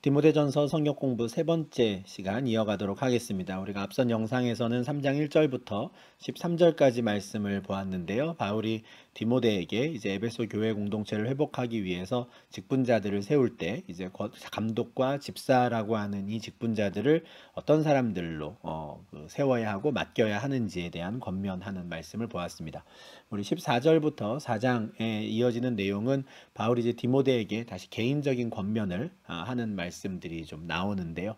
디모데전서 성역 공부 세 번째 시간 이어가도록 하겠습니다. 우리가 앞선 영상에서는 3장 1절부터 13절까지 말씀을 보았는데요. 바울이 디모데에게 이제 에베소 교회 공동체를 회복하기 위해서 직분자들을 세울 때 이제 감독과 집사라고 하는 이 직분자들을 어떤 사람들로 세워야 하고 맡겨야 하는지에 대한 권면하는 말씀을 보았습니다. 우리 14절부터 4장에 이어지는 내용은 바울이 이제 디모데에게 다시 개인적인 권면을 하는 말씀들이 좀 나오는데요.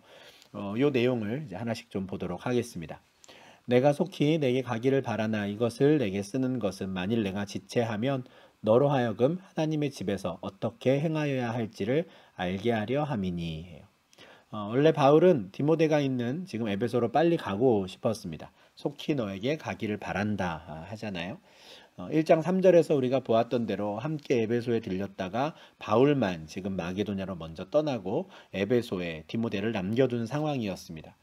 이 내용을 이제 하나씩 좀 보도록 하겠습니다. 내가 속히 내게 가기를 바라나 이것을 내게 쓰는 것은 만일 내가 지체하면 너로 하여금 하나님의 집에서 어떻게 행하여야 할지를 알게 하려 함이니 해요. 원래 바울은 디모데가 있는 지금 에베소로 빨리 가고 싶었습니다. 속히 너에게 가기를 바란다 하잖아요. 1장 3절에서 우리가 보았던 대로 함께 에베소에 들렸다가 바울만 지금 마게도냐로 먼저 떠나고 에베소에 디모데를 남겨둔 상황이었습니다.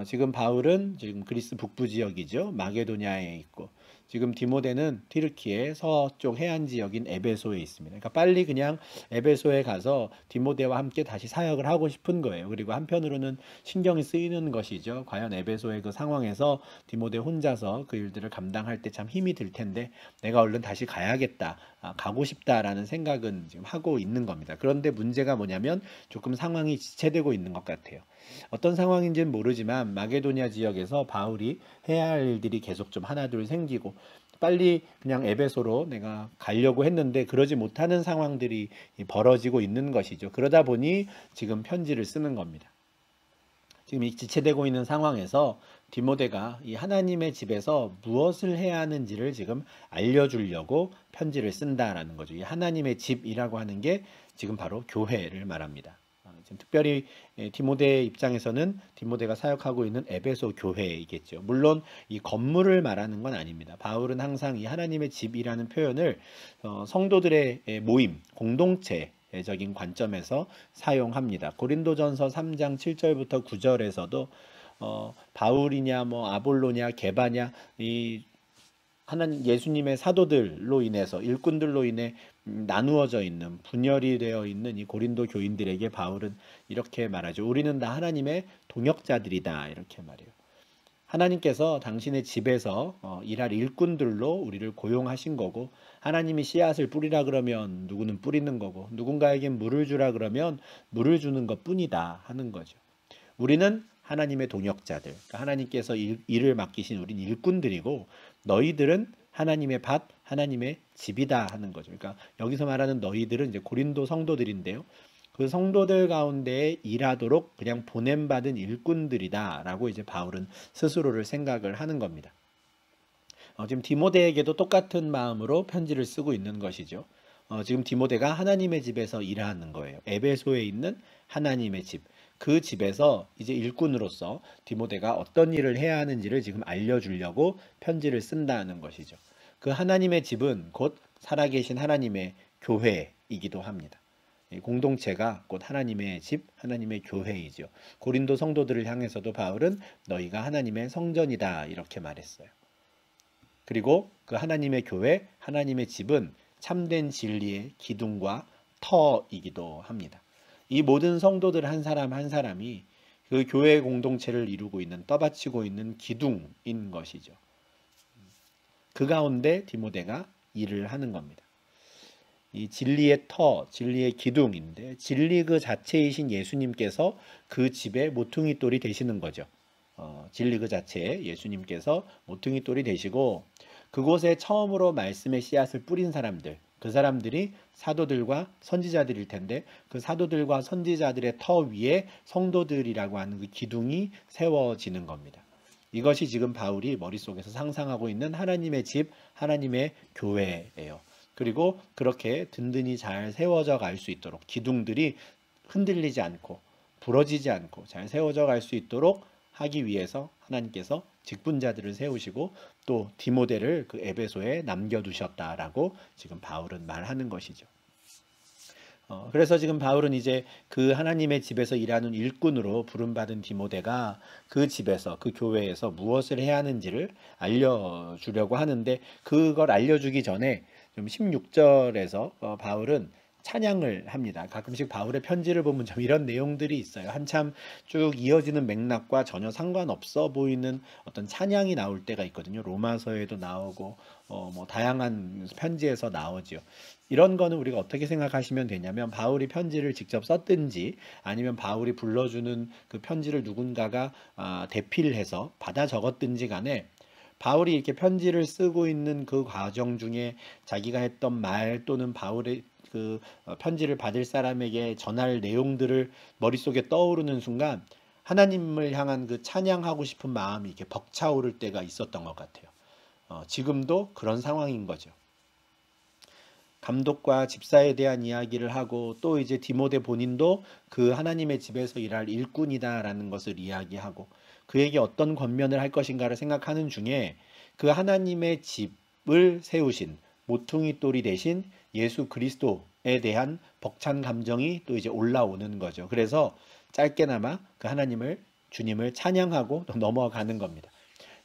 지금 바울은 지금 그리스 북부 지역이죠. 마게도냐에 있고 지금 디모데는 튀르키예 서쪽 해안 지역인 에베소에 있습니다. 그러니까 빨리 그냥 에베소에 가서 디모데와 함께 다시 사역을 하고 싶은 거예요. 그리고 한편으로는 신경이 쓰이는 것이죠. 과연 에베소의 그 상황에서 디모데 혼자서 그 일들을 감당할 때 참 힘이 들 텐데 내가 얼른 다시 가야겠다, 가고 싶다라는 생각은 지금 하고 있는 겁니다. 그런데 문제가 뭐냐면 조금 상황이 지체되고 있는 것 같아요. 어떤 상황인지는 모르지만 마게도냐 지역에서 바울이 해야 할 일들이 계속 좀 하나둘 생기고 빨리 그냥 에베소로 내가 가려고 했는데 그러지 못하는 상황들이 벌어지고 있는 것이죠. 그러다 보니 지금 편지를 쓰는 겁니다. 지금 이 지체되고 있는 상황에서 디모데가 이 하나님의 집에서 무엇을 해야 하는지를 지금 알려주려고 편지를 쓴다라는 거죠. 이 하나님의 집이라고 하는 게 지금 바로 교회를 말합니다. 지금 특별히 디모데 입장에서는 디모데가 사역하고 있는 에베소 교회이겠죠. 물론 이 건물을 말하는 건 아닙니다. 바울은 항상 이 하나님의 집이라는 표현을 성도들의 모임, 공동체 적인 관점에서 사용합니다. 고린도전서 3장 7절부터 9절에서도 바울이냐 뭐 아볼로냐 게바냐 이 하나님 예수님의 사도들로 인해서 일꾼들로 인해 나누어져 있는 분열이 되어 있는 이 고린도 교인들에게 바울은 이렇게 말하죠. 우리는 다 하나님의 동역자들이다 이렇게 말해요. 하나님께서 당신의 집에서 일할 일꾼들로 우리를 고용하신 거고 하나님이 씨앗을 뿌리라 그러면 누구는 뿌리는 거고 누군가에겐 물을 주라 그러면 물을 주는 것뿐이다 하는 거죠. 우리는 하나님의 동역자들, 그러니까 하나님께서 일을 맡기신 우린 일꾼들이고 너희들은 하나님의 밭, 하나님의 집이다 하는 거죠. 그러니까 여기서 말하는 너희들은 이제 고린도 성도들인데요. 그 성도들 가운데 일하도록 그냥 보냄받은 일꾼들이다라고 이제 바울은 스스로를 생각을 하는 겁니다. 지금 디모데에게도 똑같은 마음으로 편지를 쓰고 있는 것이죠. 지금 디모데가 하나님의 집에서 일하는 거예요. 에베소에 있는 하나님의 집. 그 집에서 이제 일꾼으로서 디모데가 어떤 일을 해야 하는지를 지금 알려주려고 편지를 쓴다는 것이죠. 그 하나님의 집은 곧 살아계신 하나님의 교회이기도 합니다. 공동체가 곧 하나님의 집, 하나님의 교회이죠. 고린도 성도들을 향해서도 바울은 너희가 하나님의 성전이다 이렇게 말했어요. 그리고 그 하나님의 교회, 하나님의 집은 참된 진리의 기둥과 터이기도 합니다. 이 모든 성도들 한 사람 한 사람이 그 교회 공동체를 이루고 있는 떠받치고 있는 기둥인 것이죠. 그 가운데 디모데가 일을 하는 겁니다. 이 진리의 터, 진리의 기둥인데 진리 그 자체이신 예수님께서 그 집의 모퉁이 돌이 되시는 거죠. 진리 그 자체에 예수님께서 모퉁이 돌이 되시고 그곳에 처음으로 말씀의 씨앗을 뿌린 사람들, 그 사람들이 사도들과 선지자들일 텐데 그 사도들과 선지자들의 터 위에 성도들이라고 하는 그 기둥이 세워지는 겁니다. 이것이 지금 바울이 머릿속에서 상상하고 있는 하나님의 집, 하나님의 교회예요. 그리고 그렇게 든든히 잘 세워져 갈 수 있도록 기둥들이 흔들리지 않고 부러지지 않고 잘 세워져 갈 수 있도록 하기 위해서 하나님께서 직분자들을 세우시고 또 디모데를 그 에베소에 남겨두셨다라고 지금 바울은 말하는 것이죠. 그래서 지금 바울은 이제 그 하나님의 집에서 일하는 일꾼으로 부름받은 디모데가 그 집에서 그 교회에서 무엇을 해야 하는지를 알려주려고 하는데 그걸 알려주기 전에 좀 16절에서 바울은 찬양을 합니다. 가끔씩 바울의 편지를 보면 좀 이런 내용들이 있어요. 한참 쭉 이어지는 맥락과 전혀 상관없어 보이는 어떤 찬양이 나올 때가 있거든요. 로마서에도 나오고 뭐 다양한 편지에서 나오죠. 이런 거는 우리가 어떻게 생각하시면 되냐면 바울이 편지를 직접 썼든지 아니면 바울이 불러주는 그 편지를 누군가가 대필을 해서 받아 적었든지 간에 바울이 이렇게 편지를 쓰고 있는 그 과정 중에 자기가 했던 말 또는 바울의 그 편지를 받을 사람에게 전할 내용들을 머릿속에 떠오르는 순간 하나님을 향한 그 찬양하고 싶은 마음이 이렇게 벅차오를 때가 있었던 것 같아요. 지금도 그런 상황인 거죠. 감독과 집사에 대한 이야기를 하고 또 이제 디모데 본인도 그 하나님의 집에서 일할 일꾼이다라는 것을 이야기하고 그에게 어떤 권면을 할 것인가를 생각하는 중에 그 하나님의 집을 세우신 모퉁이 돌이 되신 예수 그리스도에 대한 벅찬 감정이 또 이제 올라오는 거죠. 그래서 짧게나마 그 하나님을 주님을 찬양하고 또 넘어가는 겁니다.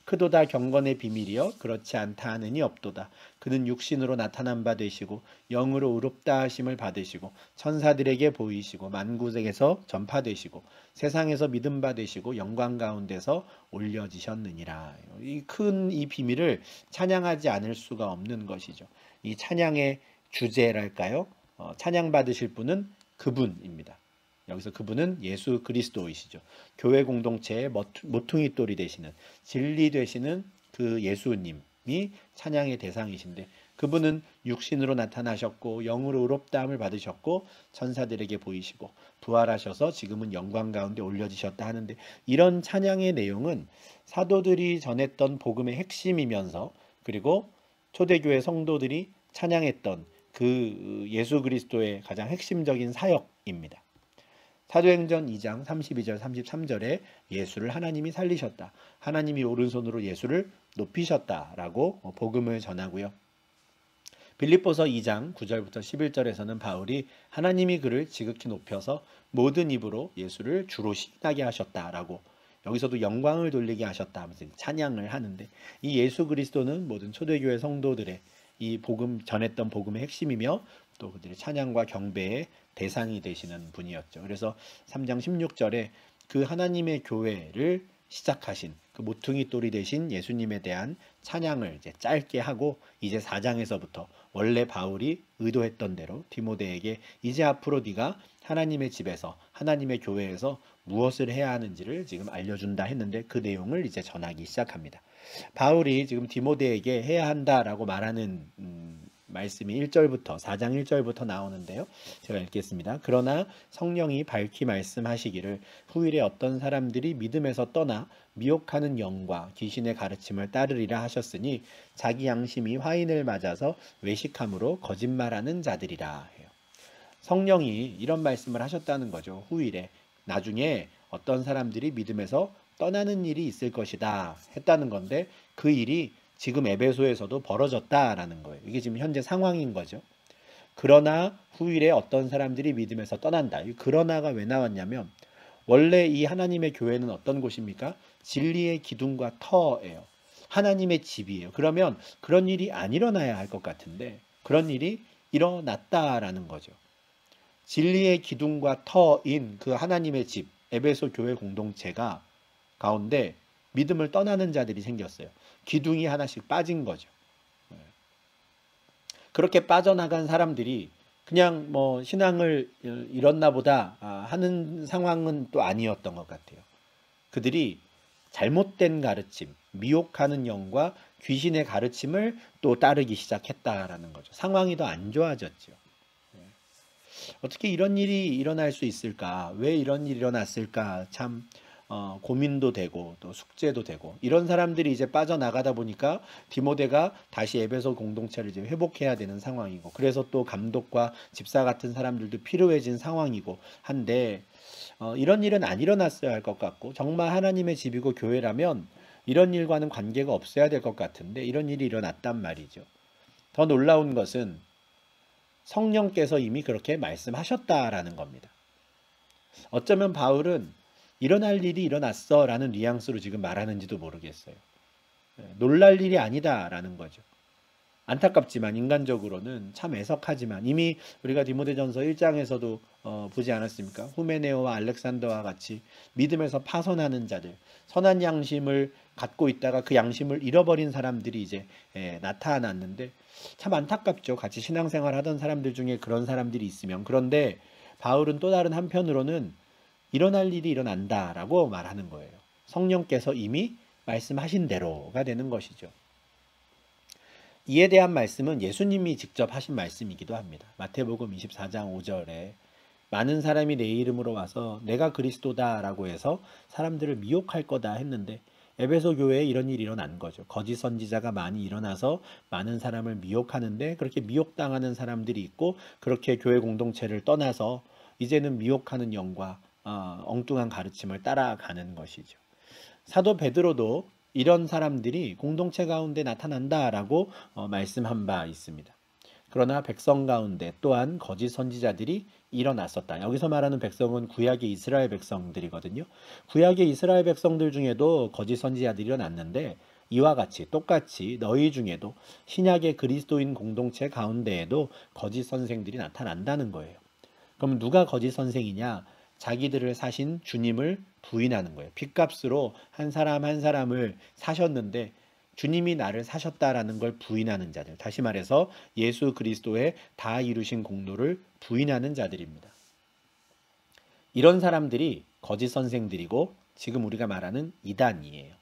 크도다 경건의 비밀이여 그렇지 않다 하느니 없도다. 그는 육신으로 나타난 바 되시고 영으로 의롭다 하심을 받으시고 천사들에게 보이시고 만국에서 전파되시고 세상에서 믿음 받으시고 영광 가운데서 올려지셨느니라. 이 큰 이 비밀을 찬양하지 않을 수가 없는 것이죠. 이 찬양의 주제랄까요? 찬양 받으실 분은 그분입니다. 여기서 그분은 예수 그리스도이시죠. 교회 공동체의 모퉁이 돌이 되시는 진리 되시는 그 예수님이 찬양의 대상이신데 그분은 육신으로 나타나셨고 영으로 의롭다함을 받으셨고 천사들에게 보이시고 부활하셔서 지금은 영광 가운데 올려지셨다 하는데 이런 찬양의 내용은 사도들이 전했던 복음의 핵심이면서 그리고 초대교회 성도들이 찬양했던 그 예수 그리스도의 가장 핵심적인 사역입니다. 사도행전 2장 32절 33절에 예수를 하나님이 살리셨다. 하나님이 오른손으로 예수를 높이셨다라고 복음을 전하고요. 빌립보서 2장 9절부터 11절에서는 바울이 하나님이 그를 지극히 높여서 모든 입으로 예수를 주로 시인하게 하셨다라고 여기서도 영광을 돌리게 하셨다 하면서 찬양을 하는데 이 예수 그리스도는 모든 초대교회 성도들의 이 복음 전했던 복음의 핵심이며 또 그들의 찬양과 경배의 대상이 되시는 분이었죠. 그래서 3장 16절에 그 하나님의 교회를 시작하신 그 모퉁이 돌이 되신 예수님에 대한 찬양을 이제 짧게 하고 이제 4장에서부터 원래 바울이 의도했던 대로 디모데에게 이제 앞으로 네가 하나님의 집에서 하나님의 교회에서 무엇을 해야 하는지를 지금 알려준다 했는데 그 내용을 이제 전하기 시작합니다. 바울이 지금 디모데에게 해야 한다라고 말하는 말씀이 1절부터 4장 1절부터 나오는데요. 제가 읽겠습니다. 그러나 성령이 밝히 말씀하시기를 후일에 어떤 사람들이 믿음에서 떠나 미혹하는 영과 귀신의 가르침을 따르리라 하셨으니 자기 양심이 화인을 맞아서 외식함으로 거짓말하는 자들이라 해요. 성령이 이런 말씀을 하셨다는 거죠. 후일에 나중에 어떤 사람들이 믿음에서 떠나는 일이 있을 것이다 했다는 건데 그 일이 지금 에베소에서도 벌어졌다라는 거예요. 이게 지금 현재 상황인 거죠. 그러나 후일에 어떤 사람들이 믿음에서 떠난다. 이 그러나가 왜 나왔냐면 원래 이 하나님의 교회는 어떤 곳입니까? 진리의 기둥과 터예요. 하나님의 집이에요. 그러면 그런 일이 안 일어나야 할 것 같은데 그런 일이 일어났다라는 거죠. 진리의 기둥과 터인 그 하나님의 집, 에베소 교회 공동체가 가운데 믿음을 떠나는 자들이 생겼어요. 기둥이 하나씩 빠진 거죠. 그렇게 빠져나간 사람들이 그냥 뭐 신앙을 잃었나 보다 하는 상황은 또 아니었던 것 같아요. 그들이 잘못된 가르침, 미혹하는 영과 귀신의 가르침을 또 따르기 시작했다라는 거죠. 상황이 더 안 좋아졌죠. 어떻게 이런 일이 일어날 수 있을까? 왜 이런 일이 일어났을까? 참 고민도 되고 또 숙제도 되고 이런 사람들이 이제 빠져나가다 보니까 디모데가 다시 에베소 공동체를 이제 회복해야 되는 상황이고 그래서 또 감독과 집사 같은 사람들도 필요해진 상황이고 한데 이런 일은 안 일어났어야 할 것 같고 정말 하나님의 집이고 교회라면 이런 일과는 관계가 없어야 될 것 같은데 이런 일이 일어났단 말이죠. 더 놀라운 것은 성령께서 이미 그렇게 말씀하셨다라는 겁니다. 어쩌면 바울은 일어날 일이 일어났어 라는 뉘앙스로 지금 말하는지도 모르겠어요. 놀랄 일이 아니다 라는 거죠. 안타깝지만 인간적으로는 참 애석하지만 이미 우리가 디모데전서 1장에서도 보지 않았습니까? 후메네오와 알렉산더와 같이 믿음에서 파손하는 자들, 선한 양심을 갖고 있다가 그 양심을 잃어버린 사람들이 이제 나타났는데 참 안타깝죠. 같이 신앙생활 하던 사람들 중에 그런 사람들이 있으면. 그런데 바울은 또 다른 한편으로는 일어날 일이 일어난다라고 말하는 거예요. 성령께서 이미 말씀하신 대로가 되는 것이죠. 이에 대한 말씀은 예수님이 직접 하신 말씀이기도 합니다. 마태복음 24장 5절에 많은 사람이 내 이름으로 와서 내가 그리스도다라고 해서 사람들을 미혹할 거다 했는데 에베소 교회에 이런 일이 일어난 거죠. 거짓 선지자가 많이 일어나서 많은 사람을 미혹하는데 그렇게 미혹당하는 사람들이 있고 그렇게 교회 공동체를 떠나서 이제는 미혹하는 영과 엉뚱한 가르침을 따라가는 것이죠. 사도 베드로도 이런 사람들이 공동체 가운데 나타난다라고 말씀한 바 있습니다. 그러나 백성 가운데 또한 거짓 선지자들이 일어났었다. 여기서 말하는 백성은 구약의 이스라엘 백성들이거든요. 구약의 이스라엘 백성들 중에도 거짓 선지자들이 일어났는데 이와 같이 똑같이 너희 중에도 신약의 그리스도인 공동체 가운데에도 거짓 선생들이 나타난다는 거예요. 그럼 누가 거짓 선생이냐? 자기들을 사신 주님을 부인하는 거예요. 핏값으로 한 사람 한 사람을 사셨는데 주님이 나를 사셨다라는 걸 부인하는 자들. 다시 말해서 예수 그리스도의 다 이루신 공로를 부인하는 자들입니다. 이런 사람들이 거짓 선생들이고 지금 우리가 말하는 이단이에요.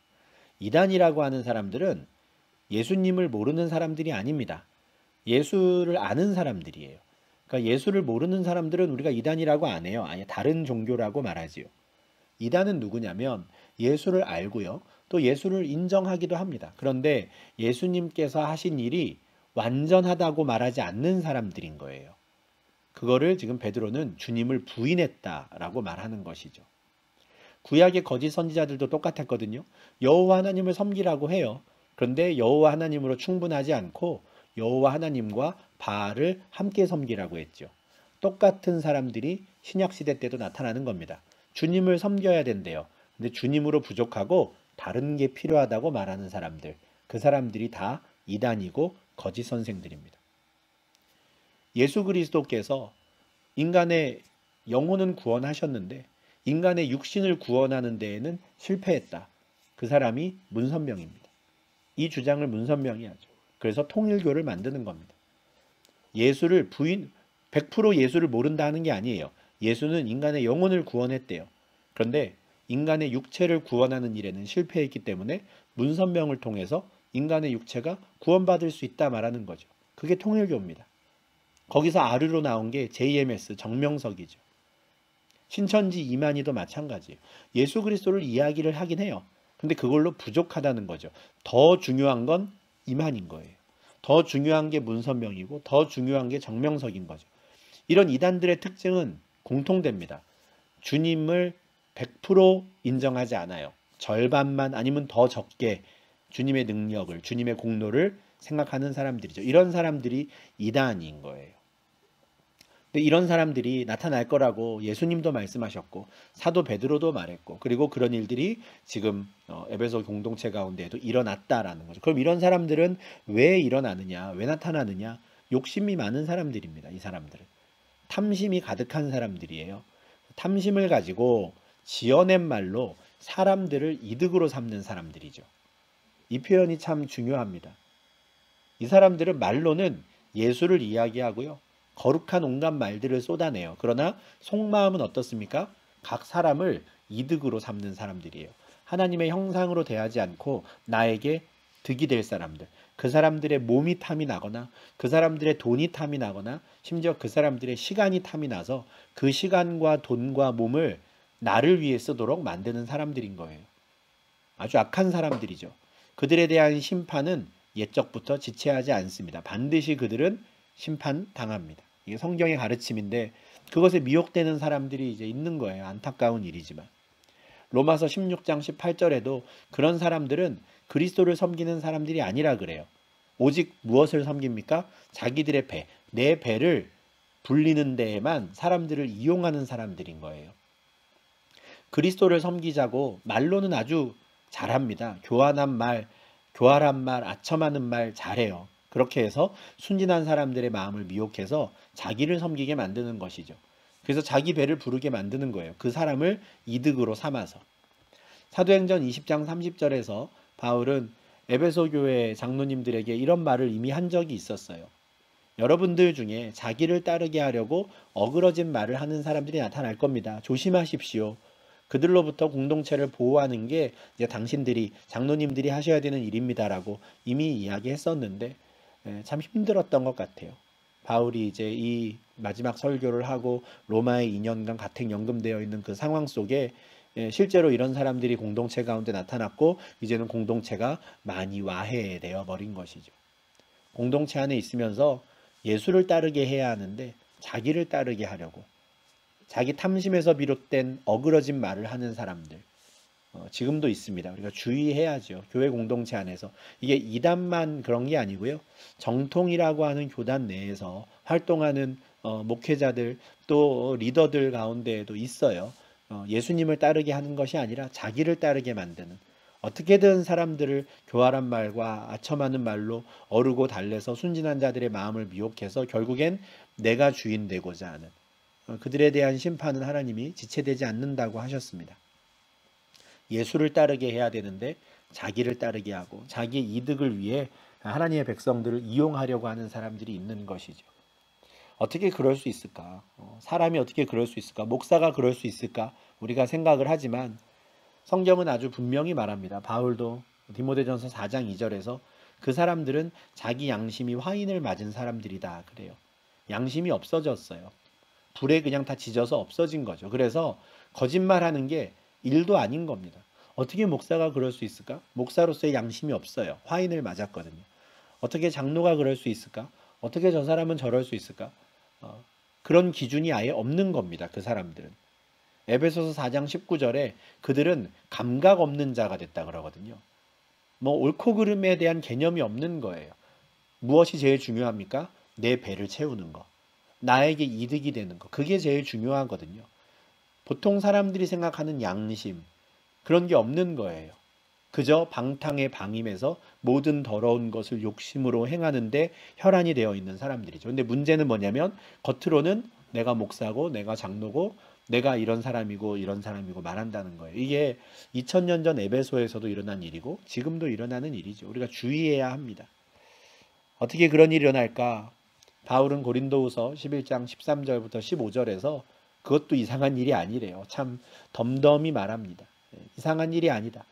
이단이라고 하는 사람들은 예수님을 모르는 사람들이 아닙니다. 예수를 아는 사람들이에요. 그러니까 예수를 모르는 사람들은 우리가 이단이라고 안 해요. 아예 다른 종교라고 말하지요. 이단은 누구냐면 예수를 알고요. 또 예수를 인정하기도 합니다. 그런데 예수님께서 하신 일이 완전하다고 말하지 않는 사람들인 거예요. 그거를 지금 베드로는 주님을 부인했다라고 말하는 것이죠. 구약의 거짓 선지자들도 똑같았거든요. 여호와 하나님을 섬기라고 해요. 그런데 여호와 하나님으로 충분하지 않고 여호와 하나님과 바알을 함께 섬기라고 했죠. 똑같은 사람들이 신약 시대 때도 나타나는 겁니다. 주님을 섬겨야 된대요. 근데 주님으로 부족하고 다른 게 필요하다고 말하는 사람들, 그 사람들이 다 이단이고 거짓 선생들입니다. 예수 그리스도께서 인간의 영혼은 구원하셨는데 인간의 육신을 구원하는 데에는 실패했다. 그 사람이 문선명입니다. 이 주장을 문선명이 하죠. 그래서 통일교를 만드는 겁니다. 예수를 100% 예수를 모른다 하는 게 아니에요. 예수는 인간의 영혼을 구원했대요. 그런데 인간의 육체를 구원하는 일에는 실패했기 때문에 문선명을 통해서 인간의 육체가 구원받을 수 있다 말하는 거죠. 그게 통일교입니다. 거기서 아르로 나온 게 JMS 정명석이죠. 신천지 이만희도 마찬가지예요. 예수 그리스도를 이야기를 하긴 해요. 근데 그걸로 부족하다는 거죠. 더 중요한 건 이만인 거예요. 더 중요한 게 문선명이고 더 중요한 게 정명석인 거죠. 이런 이단들의 특징은 공통됩니다. 주님을 100% 인정하지 않아요. 절반만 아니면 더 적게 주님의 능력을, 주님의 공로를 생각하는 사람들이죠. 이런 사람들이 이단인 거예요. 근데 이런 사람들이 나타날 거라고 예수님도 말씀하셨고 사도 베드로도 말했고 그리고 그런 일들이 지금 에베소 공동체 가운데에도 일어났다라는 거죠. 그럼 이런 사람들은 왜 일어나느냐? 왜 나타나느냐? 욕심이 많은 사람들입니다. 이 사람들은. 탐심이 가득한 사람들이에요. 탐심을 가지고 지어낸 말로 사람들을 이득으로 삼는 사람들이죠. 이 표현이 참 중요합니다. 이 사람들은 말로는 예수를 이야기하고요. 거룩한 온갖 말들을 쏟아내요. 그러나 속마음은 어떻습니까? 각 사람을 이득으로 삼는 사람들이에요. 하나님의 형상으로 대하지 않고 나에게 득이 될 사람들. 그 사람들의 몸이 탐이 나거나 그 사람들의 돈이 탐이 나거나 심지어 그 사람들의 시간이 탐이 나서 그 시간과 돈과 몸을 나를 위해 쓰도록 만드는 사람들인 거예요. 아주 악한 사람들이죠. 그들에 대한 심판은 옛적부터 지체하지 않습니다. 반드시 그들은 심판당합니다. 이게 성경의 가르침인데 그것에 미혹되는 사람들이 이제 있는 거예요. 안타까운 일이지만. 로마서 16장 18절에도 그런 사람들은 그리스도를 섬기는 사람들이 아니라 그래요. 오직 무엇을 섬깁니까? 자기들의 배, 내 배를 불리는 데에만 사람들을 이용하는 사람들인 거예요. 그리스도를 섬기자고 말로는 아주 잘합니다. 교활한 말, 아첨하는 말 잘해요. 그렇게 해서 순진한 사람들의 마음을 미혹해서 자기를 섬기게 만드는 것이죠. 그래서 자기 배를 부르게 만드는 거예요. 그 사람을 이득으로 삼아서. 사도행전 20장 30절에서 바울은 에베소 교회 장로님들에게 이런 말을 이미 한 적이 있었어요. 여러분들 중에 자기를 따르게 하려고 어그러진 말을 하는 사람들이 나타날 겁니다. 조심하십시오. 그들로부터 공동체를 보호하는 게 이제 당신들이 장로님들이 하셔야 되는 일입니다라고 이미 이야기했었는데 참 힘들었던 것 같아요. 바울이 이제 이 마지막 설교를 하고 로마의 2년간 가택 연금되어 있는 그 상황 속에 실제로 이런 사람들이 공동체 가운데 나타났고 이제는 공동체가 많이 와해되어 버린 것이죠. 공동체 안에 있으면서 예수를 따르게 해야 하는데 자기를 따르게 하려고 자기 탐심에서 비롯된 어그러진 말을 하는 사람들 지금도 있습니다. 우리가 주의해야죠. 교회 공동체 안에서 이게 이단만 그런 게 아니고요. 정통이라고 하는 교단 내에서 활동하는 목회자들 또 리더들 가운데에도 있어요. 예수님을 따르게 하는 것이 아니라 자기를 따르게 만드는 어떻게든 사람들을 교활한 말과 아첨하는 말로 어르고 달래서 순진한 자들의 마음을 미혹해서 결국엔 내가 주인 되고자 하는 그들에 대한 심판은 하나님이 지체되지 않는다고 하셨습니다. 예수를 따르게 해야 되는데 자기를 따르게 하고 자기의 이득을 위해 하나님의 백성들을 이용하려고 하는 사람들이 있는 것이죠. 어떻게 그럴 수 있을까? 사람이 어떻게 그럴 수 있을까? 목사가 그럴 수 있을까? 우리가 생각을 하지만 성경은 아주 분명히 말합니다. 바울도 디모데전서 4장 2절에서 그 사람들은 자기 양심이 화인을 맞은 사람들이다 그래요. 양심이 없어졌어요. 불에 그냥 다 지져서 없어진 거죠. 그래서 거짓말하는 게 일도 아닌 겁니다. 어떻게 목사가 그럴 수 있을까? 목사로서의 양심이 없어요. 화인을 맞았거든요. 어떻게 장로가 그럴 수 있을까? 어떻게 저 사람은 저럴 수 있을까? 그런 기준이 아예 없는 겁니다. 그 사람들은. 에베소서 4장 19절에 그들은 감각 없는 자가 됐다 그러거든요. 뭐 옳고 그름에 대한 개념이 없는 거예요. 무엇이 제일 중요합니까? 내 배를 채우는 거. 나에게 이득이 되는 거. 그게 제일 중요하거든요. 보통 사람들이 생각하는 양심, 그런 게 없는 거예요. 그저 방탕의 방임에서 모든 더러운 것을 욕심으로 행하는데 혈안이 되어 있는 사람들이죠. 근데 문제는 뭐냐면 겉으로는 내가 목사고 내가 장로고 내가 이런 사람이고 말한다는 거예요. 이게 2000년 전 에베소에서도 일어난 일이고 지금도 일어나는 일이죠. 우리가 주의해야 합니다. 어떻게 그런 일이 일어날까? 바울은 고린도후서 11장 13절부터 15절에서 그것도 이상한 일이 아니래요. 참 덤덤히 말합니다. 이상한 일이 아니다.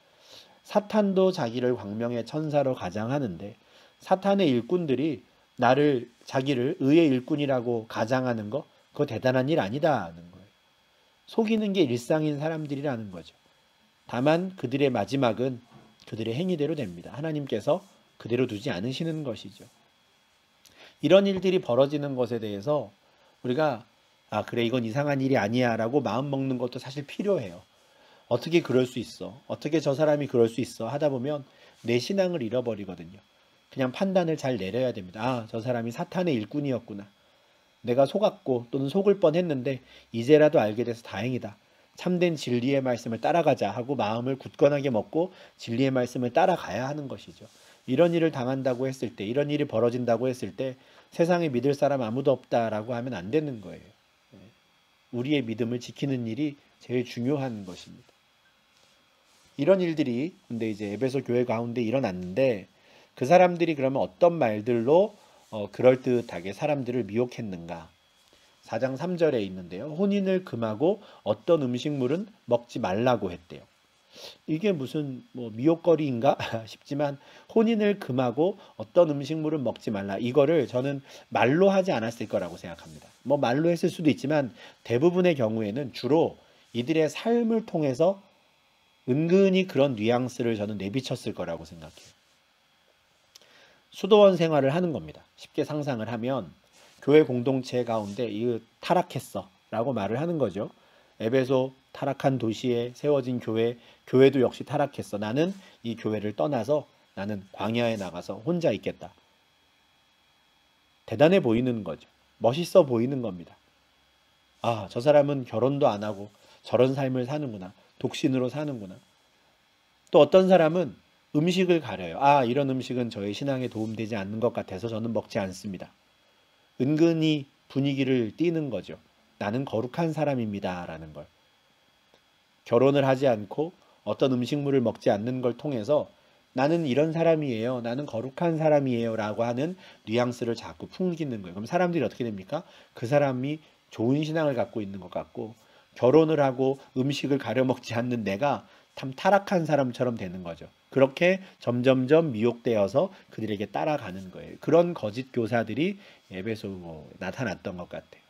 사탄도 자기를 광명의 천사로 가장하는데 사탄의 일꾼들이 자기를 의의 일꾼이라고 가장하는 거 그거 대단한 일 아니다는 거예요. 속이는 게 일상인 사람들이라는 거죠. 다만 그들의 마지막은 그들의 행위대로 됩니다. 하나님께서 그대로 두지 않으시는 것이죠. 이런 일들이 벌어지는 것에 대해서 우리가 그래 이건 이상한 일이 아니야 라고 마음 먹는 것도 사실 필요해요. 어떻게 그럴 수 있어? 어떻게 저 사람이 그럴 수 있어? 하다 보면 내 신앙을 잃어버리거든요. 그냥 판단을 잘 내려야 됩니다. 저 사람이 사탄의 일꾼이었구나. 내가 속았고 또는 속을 뻔했는데 이제라도 알게 돼서 다행이다. 참된 진리의 말씀을 따라가자 하고 마음을 굳건하게 먹고 진리의 말씀을 따라가야 하는 것이죠. 이런 일을 당한다고 했을 때, 이런 일이 벌어진다고 했을 때 세상에 믿을 사람 아무도 없다라고 하면 안 되는 거예요. 우리의 믿음을 지키는 일이 제일 중요한 것입니다. 이런 일들이 근데 이제 에베소 교회 가운데 일어났는데 그 사람들이 그러면 어떤 말들로 그럴듯하게 사람들을 미혹했는가? 4장 3절에 있는데요. 혼인을 금하고 어떤 음식물은 먹지 말라고 했대요. 이게 무슨 미혹거리인가 싶지만 혼인을 금하고 어떤 음식물은 먹지 말라. 이거를 저는 말로 하지 않았을 거라고 생각합니다. 뭐 말로 했을 수도 있지만 대부분의 경우에는 주로 이들의 삶을 통해서 은근히 그런 뉘앙스를 저는 내비쳤을 거라고 생각해요. 수도원 생활을 하는 겁니다. 쉽게 상상을 하면 교회 공동체 가운데 이거 타락했어 라고 말을 하는 거죠. 에베소 타락한 도시에 세워진 교회도 역시 타락했어. 나는 이 교회를 떠나서 나는 광야에 나가서 혼자 있겠다. 대단해 보이는 거죠. 멋있어 보이는 겁니다. 저 사람은 결혼도 안 하고 저런 삶을 사는구나. 독신으로 사는구나. 또 어떤 사람은 음식을 가려요. 아, 이런 음식은 저의 신앙에 도움되지 않는 것 같아서 저는 먹지 않습니다. 은근히 분위기를 띄는 거죠. 나는 거룩한 사람입니다. 라는 걸. 결혼을 하지 않고 어떤 음식물을 먹지 않는 걸 통해서 나는 이런 사람이에요. 나는 거룩한 사람이에요. 라고 하는 뉘앙스를 자꾸 풍기는 거예요. 그럼 사람들이 어떻게 됩니까? 그 사람이 좋은 신앙을 갖고 있는 것 같고, 결혼을 하고 음식을 가려 먹지 않는 내가 참 타락한 사람처럼 되는 거죠. 그렇게 점점점 미혹되어서 그들에게 따라가는 거예요. 그런 거짓 교사들이 에베소 나타났던 것 같아요.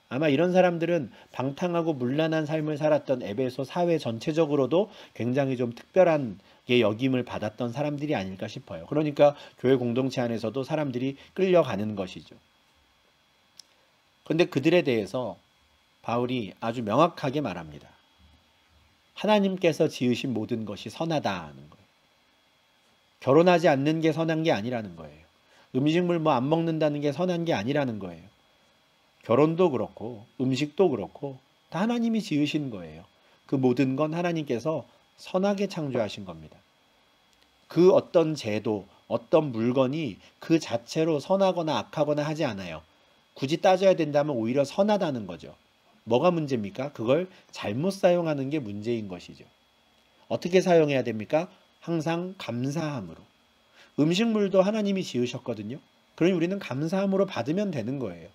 아마 이런 사람들은 방탕하고 문란한 삶을 살았던 에베소 사회 전체적으로도 굉장히 좀 특별한 게 여김을 받았던 사람들이 아닐까 싶어요. 그러니까 교회 공동체 안에서도 사람들이 끌려가는 것이죠. 그런데 그들에 대해서 바울이 아주 명확하게 말합니다. 하나님께서 지으신 모든 것이 선하다는 거예요. 결혼하지 않는 게 선한 게 아니라는 거예요. 음식물 뭐 안 먹는다는 게 선한 게 아니라는 거예요. 결혼도 그렇고 음식도 그렇고 다 하나님이 지으신 거예요. 그 모든 건 하나님께서 선하게 창조하신 겁니다. 그 어떤 제도, 어떤 물건이 그 자체로 선하거나 악하거나 하지 않아요. 굳이 따져야 된다면 오히려 선하다는 거죠. 뭐가 문제입니까? 그걸 잘못 사용하는 게 문제인 것이죠. 어떻게 사용해야 됩니까? 항상 감사함으로. 음식물도 하나님이 지으셨거든요. 그러니 우리는 감사함으로 받으면 되는 거예요.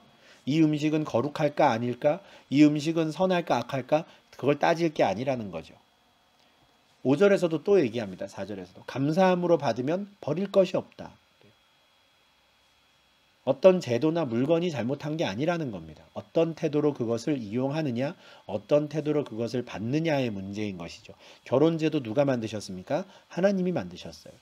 이 음식은 거룩할까 아닐까? 이 음식은 선할까 악할까? 그걸 따질 게 아니라는 거죠. 5절에서도 또 얘기합니다. 4절에서도. 감사함으로 받으면 버릴 것이 없다. 어떤 제도나 물건이 잘못한 게 아니라는 겁니다. 어떤 태도로 그것을 이용하느냐, 어떤 태도로 그것을 받느냐의 문제인 것이죠. 결혼제도 누가 만드셨습니까? 하나님이 만드셨어요.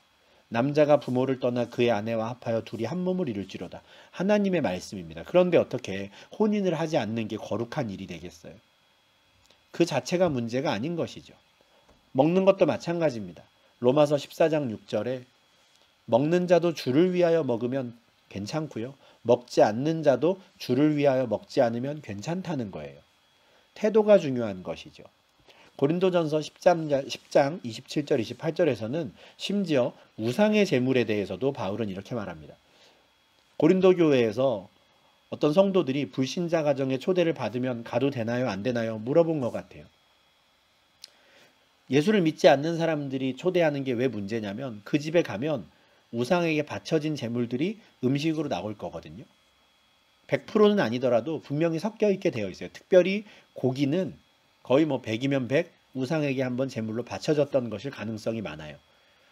남자가 부모를 떠나 그의 아내와 합하여 둘이 한 몸을 이룰지로다. 하나님의 말씀입니다. 그런데 어떻게 혼인을 하지 않는 게 거룩한 일이 되겠어요? 그 자체가 문제가 아닌 것이죠. 먹는 것도 마찬가지입니다. 로마서 14장 6절에 먹는 자도 주를 위하여 먹으면 괜찮고요. 먹지 않는 자도 주를 위하여 먹지 않으면 괜찮다는 거예요. 태도가 중요한 것이죠. 고린도전서 10장 27절 28절에서는 심지어 우상의 제물에 대해서도 바울은 이렇게 말합니다. 고린도 교회에서 어떤 성도들이 불신자 가정에 초대를 받으면 가도 되나요? 안 되나요? 물어본 것 같아요. 예수를 믿지 않는 사람들이 초대하는 게 왜 문제냐면 그 집에 가면 우상에게 바쳐진 제물들이 음식으로 나올 거거든요. 100%는 아니더라도 분명히 섞여 있게 되어 있어요. 특별히 고기는 거의 뭐 100이면 100 우상에게 한번 제물로 바쳐졌던 것일 가능성이 많아요.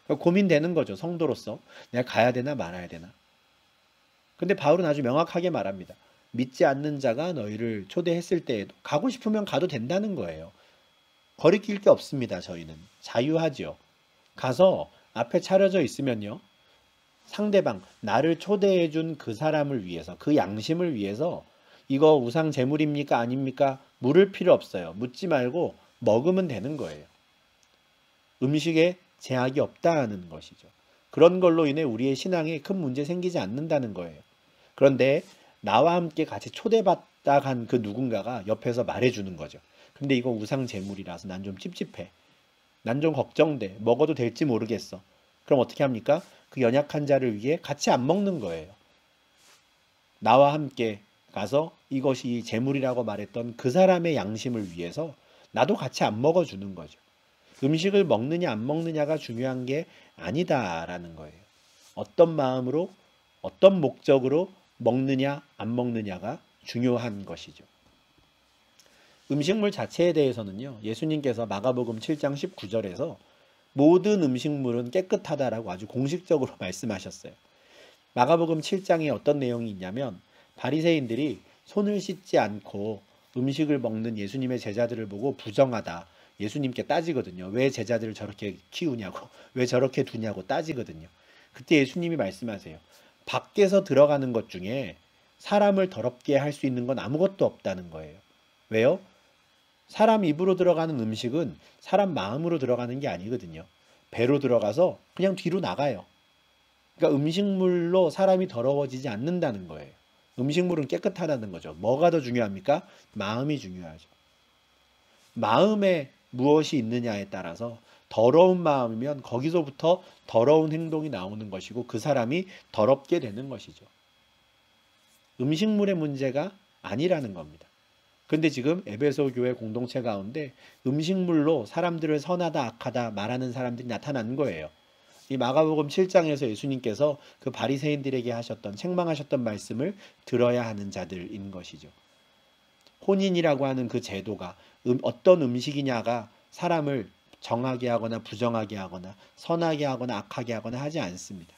그러니까 고민되는 거죠. 성도로서 내가 가야 되나 말아야 되나. 근데 바울은 아주 명확하게 말합니다. 믿지 않는 자가 너희를 초대했을 때에도 가고 싶으면 가도 된다는 거예요. 거리낄 게 없습니다. 저희는 자유하죠. 가서 앞에 차려져 있으면요. 상대방 나를 초대해 준 그 사람을 위해서 그 양심을 위해서 이거 우상 제물입니까 아닙니까? 물을 필요 없어요. 묻지 말고 먹으면 되는 거예요. 음식에 제약이 없다는 것이죠. 그런 걸로 인해 우리의 신앙에 큰 문제 생기지 않는다는 거예요. 그런데 나와 함께 같이 초대받다 간 그 누군가가 옆에서 말해주는 거죠. 근데 이거 우상 제물이라서 난 좀 찝찝해. 난 좀 걱정돼. 먹어도 될지 모르겠어. 그럼 어떻게 합니까? 그 연약한 자를 위해 같이 안 먹는 거예요. 나와 함께 가서 이것이 제물이라고 말했던 그 사람의 양심을 위해서 나도 같이 안 먹어주는 거죠. 음식을 먹느냐 안 먹느냐가 중요한 게 아니다라는 거예요. 어떤 마음으로 어떤 목적으로 먹느냐 안 먹느냐가 중요한 것이죠. 음식물 자체에 대해서는요. 예수님께서 마가복음 7장 19절에서 모든 음식물은 깨끗하다라고 아주 공식적으로 말씀하셨어요. 마가복음 7장에 어떤 내용이 있냐면 바리새인들이 손을 씻지 않고 음식을 먹는 예수님의 제자들을 보고 부정하다. 예수님께 따지거든요. 왜 제자들을 저렇게 키우냐고, 왜 저렇게 두냐고 따지거든요. 그때 예수님이 말씀하세요. 밖에서 들어가는 것 중에 사람을 더럽게 할 수 있는 건 아무것도 없다는 거예요. 왜요? 사람 입으로 들어가는 음식은 사람 마음으로 들어가는 게 아니거든요. 배로 들어가서 그냥 뒤로 나가요. 그러니까 음식물로 사람이 더러워지지 않는다는 거예요. 음식물은 깨끗하다는 거죠. 뭐가 더 중요합니까? 마음이 중요하죠. 마음에 무엇이 있느냐에 따라서 더러운 마음이면 거기서부터 더러운 행동이 나오는 것이고 그 사람이 더럽게 되는 것이죠. 음식물의 문제가 아니라는 겁니다. 근데 지금 에베소 교회 공동체 가운데 음식물로 사람들을 선하다 악하다 말하는 사람들이 나타나는 거예요. 이 마가복음 7장에서 예수님께서 그 바리새인들에게 하셨던 책망하셨던 말씀을 들어야 하는 자들인 것이죠. 혼인이라고 하는 그 제도가 어떤 음식이냐가 사람을 정하게 하거나 부정하게 하거나 선하게 하거나 악하게 하거나 하지 않습니다.